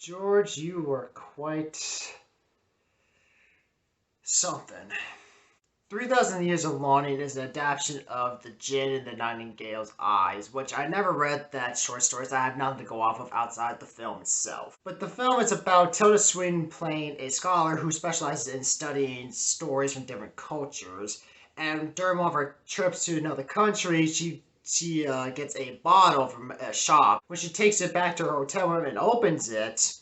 George, you were quite something. 3,000 Years of Longing is an adaptation of The Gin in the Nightingale's Eyes, which I never read that short story, so I have nothing to go off of outside the film itself. But the film is about Tilda Swinton playing a scholar who specializes in studying stories from different cultures. And during one of her trips to another country, she gets a bottle from a shop. When she takes it back to her hotel room and opens it,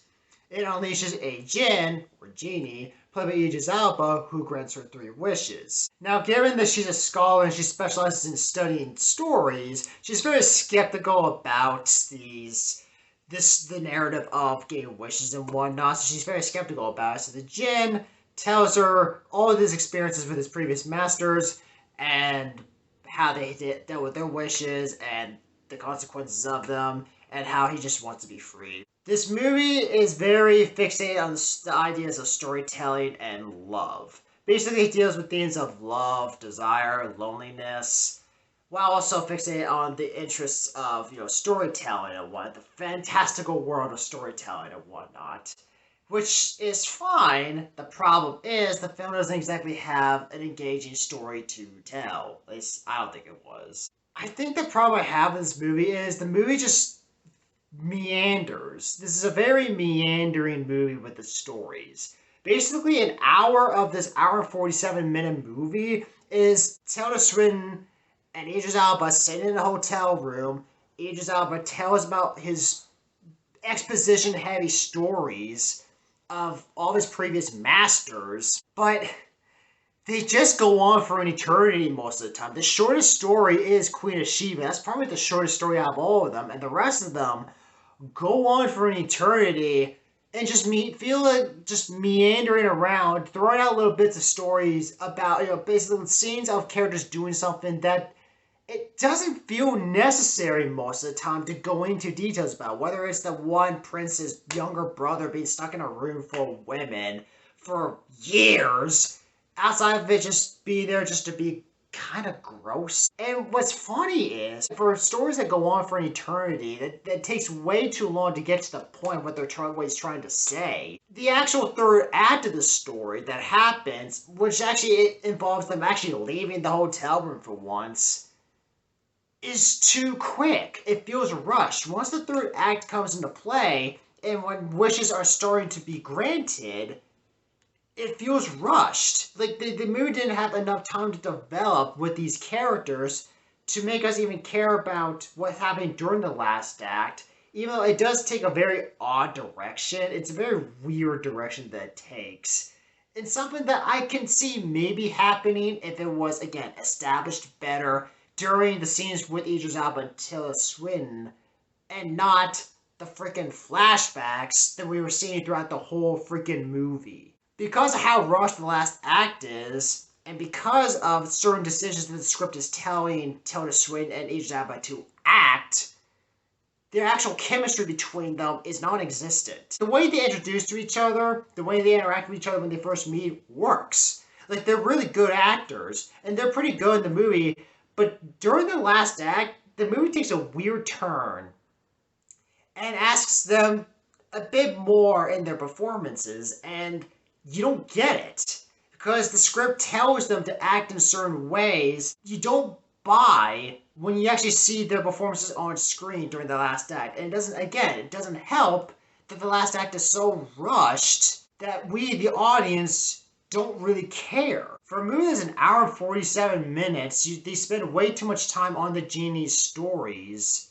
it unleashes a Jinn, or Genie, played by Idris Elba, who grants her three wishes. Now, given that she's a scholar and she specializes in studying stories, she's very skeptical about the narrative of getting wishes and whatnot, so she's very skeptical about it. So the Jinn tells her all of his experiences with his previous masters and how they dealt with their wishes and the consequences of them, and how he just wants to be free. This movie is very fixated on the ideas of storytelling and love. Basically, it deals with themes of love, desire, loneliness, while also fixated on the interests of storytelling and the fantastical world of storytelling and whatnot. Which is fine. The problem is the film doesn't exactly have an engaging story to tell. At least I don't think it was. I think the problem I have with this movie is the movie just meanders. This is a very meandering movie with the stories. Basically, an hour of this hour and 47-minute movie is Tilda Swinton and Idris Elba sitting in a hotel room. Idris Elba tells about his exposition-heavy stories of all his previous masters, but they just go on for an eternity most of the time. The shortest story is Queen of Sheba. That's probably the shortest story out of all of them, and the rest of them go on for an eternity and just feel like just meandering around, throwing out little bits of stories about, basically scenes of characters doing something that it doesn't feel necessary most of the time to go into details about. Whether it's the one prince's younger brother being stuck in a room full of women for years, outside of it just being there just to be kind of gross. And what's funny is, for stories that go on for an eternity, that takes way too long to get to the point what what he's trying to say. The actual third act of the story that happens, which actually it involves them actually leaving the hotel room for once, is too quick. It feels rushed. Once the third act comes into play, and when wishes are starting to be granted, it feels rushed. Like, the movie didn't have enough time to develop with these characters to make us even care about what's happening during the last act. Even though it does take a very odd direction, it's a very weird direction that it takes. And something that I can see maybe happening if it was, again, established better during the scenes with Idris Elba and Tilda Swinton, and not the freaking flashbacks that we were seeing throughout the whole freaking movie. Because of how rushed the last act is, and because of certain decisions that the script is telling Tilda Swinton and Idris Elba to act, their actual chemistry between them is non-existent. The way they introduce to each other, the way they interact with each other when they first meet, works. Like, they're really good actors, and they're pretty good in the movie, but during the last act, the movie takes a weird turn and asks them a bit more in their performances, and you don't get it. Because the script tells them to act in certain ways you don't buy when you actually see their performances on screen during the last act. And it doesn't help that the last act is so rushed that we, the audience, don't really care. For a movie that's an hour and 47 minutes, they spend way too much time on the Genie's stories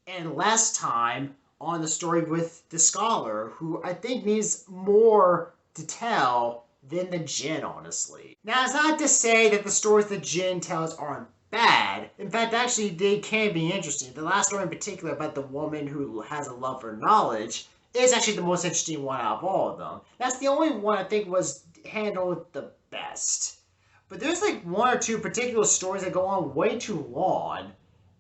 and less time on the story with the scholar, who I think needs more to tell than the Jinn, honestly. Now, it's not to say that the stories the Jinn tells aren't bad. In fact, actually, they can be interesting. The last story in particular about the woman who has a love for knowledge is actually the most interesting one out of all of them. That's the only one I think was handled the best. But there's like one or two particular stories that go on way too long,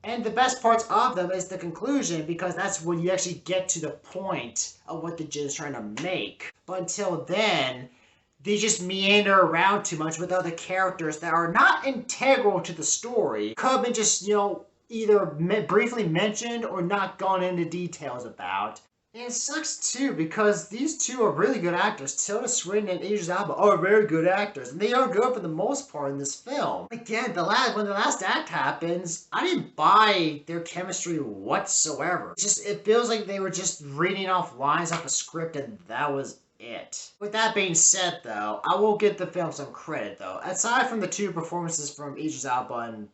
and the best parts of them is the conclusion, because that's when you actually get to the point of what the Jinn's trying to make. But until then, they just meander around too much with other characters that are not integral to the story. Could have been just, either briefly mentioned or not gone into details about. And it sucks too because these two are really good actors. Tilda Swinton and Idris Elba are very good actors, and they are good for the most part in this film. Again, when the last act happens, I didn't buy their chemistry whatsoever. It feels like they were just reading off lines off a script, and that was it. With that being said, though, I will give the film some credit, though. Aside from the two performances from Idris Elba and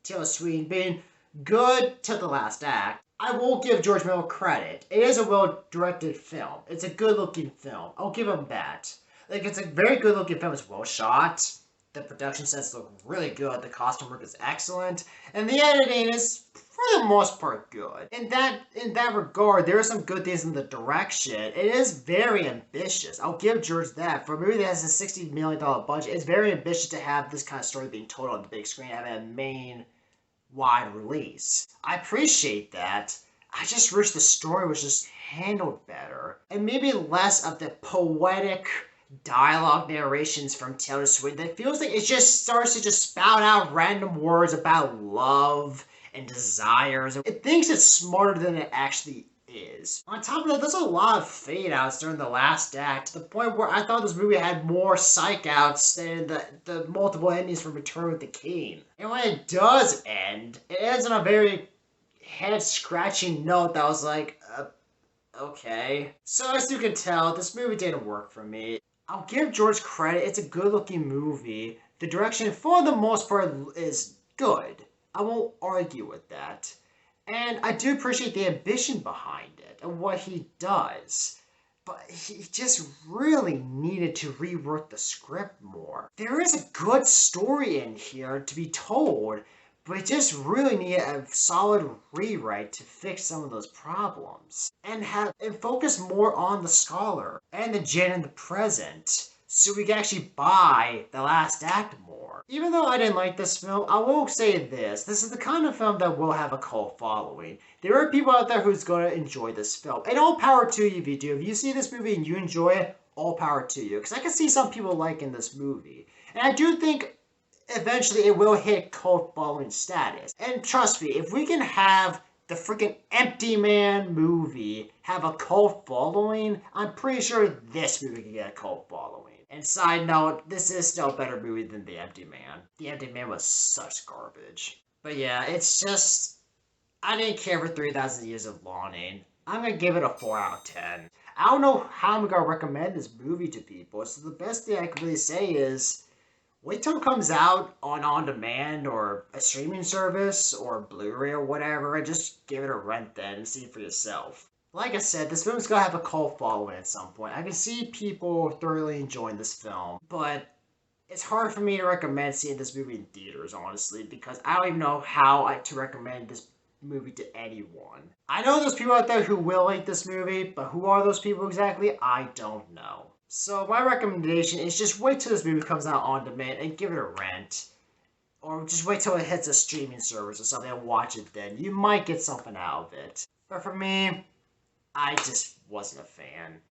Tilda Swinton being good to the last act, I will give George Miller credit. It is a well-directed film. It's a good-looking film. I'll give him that. Like, it's a very good-looking film. It's well shot. The production sets look really good. The costume work is excellent. And the editing is, for the most part, good. In that regard, there are some good things in the direction. It is very ambitious. I'll give George that. For a movie that has a $60 million budget, it's very ambitious to have this kind of story being told on the big screen, having a main wide release. I appreciate that. I just wish the story was just handled better. And maybe less of the poetic dialogue narrations from Taylor Swift that feels like it just starts to just spout out random words about love and desires. It thinks it's smarter than it actually is. On top of that, there's a lot of fade outs during the last act to the point where I thought this movie had more psych outs than the multiple endings from Return of the King. And when it does end, it ends on a very head scratching note that was like, okay. So as you can tell, this movie didn't work for me. I'll give George credit, it's a good looking movie. The direction for the most part is good. I won't argue with that. And I do appreciate the ambition behind it and what he does. But he just really needed to rework the script more. There is a good story in here to be told, but it just really needed a solid rewrite to fix some of those problems. And focus more on the scholar and the Jinn in the present, so we can actually buy the last act more. Even though I didn't like this film, I will say this. This is the kind of film that will have a cult following. There are people out there who's going to enjoy this film. And all power to you if you do. If you see this movie and you enjoy it, all power to you. Because I can see some people liking this movie. And I do think eventually it will hit cult following status. And trust me, if we can have the freaking Empty Man movie have a cult following, I'm pretty sure this movie can get a cult following. And side note, this is still a better movie than The Empty Man. The Empty Man was such garbage. But yeah, it's just, I didn't care for 3,000 Years of Longing. I'm gonna give it a 4 out of 10. I don't know how I'm gonna recommend this movie to people, so the best thing I can really say is, wait till it comes out on demand or a streaming service or Blu-ray or whatever, and just give it a rent then and see for yourself. Like I said, this film's gonna have a cult following at some point. I can see people thoroughly enjoying this film, but it's hard for me to recommend seeing this movie in theaters, honestly, because I don't even know how to recommend this movie to anyone. I know there's people out there who will like this movie, but who are those people exactly? I don't know. So my recommendation is just wait till this movie comes out on demand and give it a rent. Or just wait till it hits a streaming service or something and watch it then. You might get something out of it. But for me, I just wasn't a fan.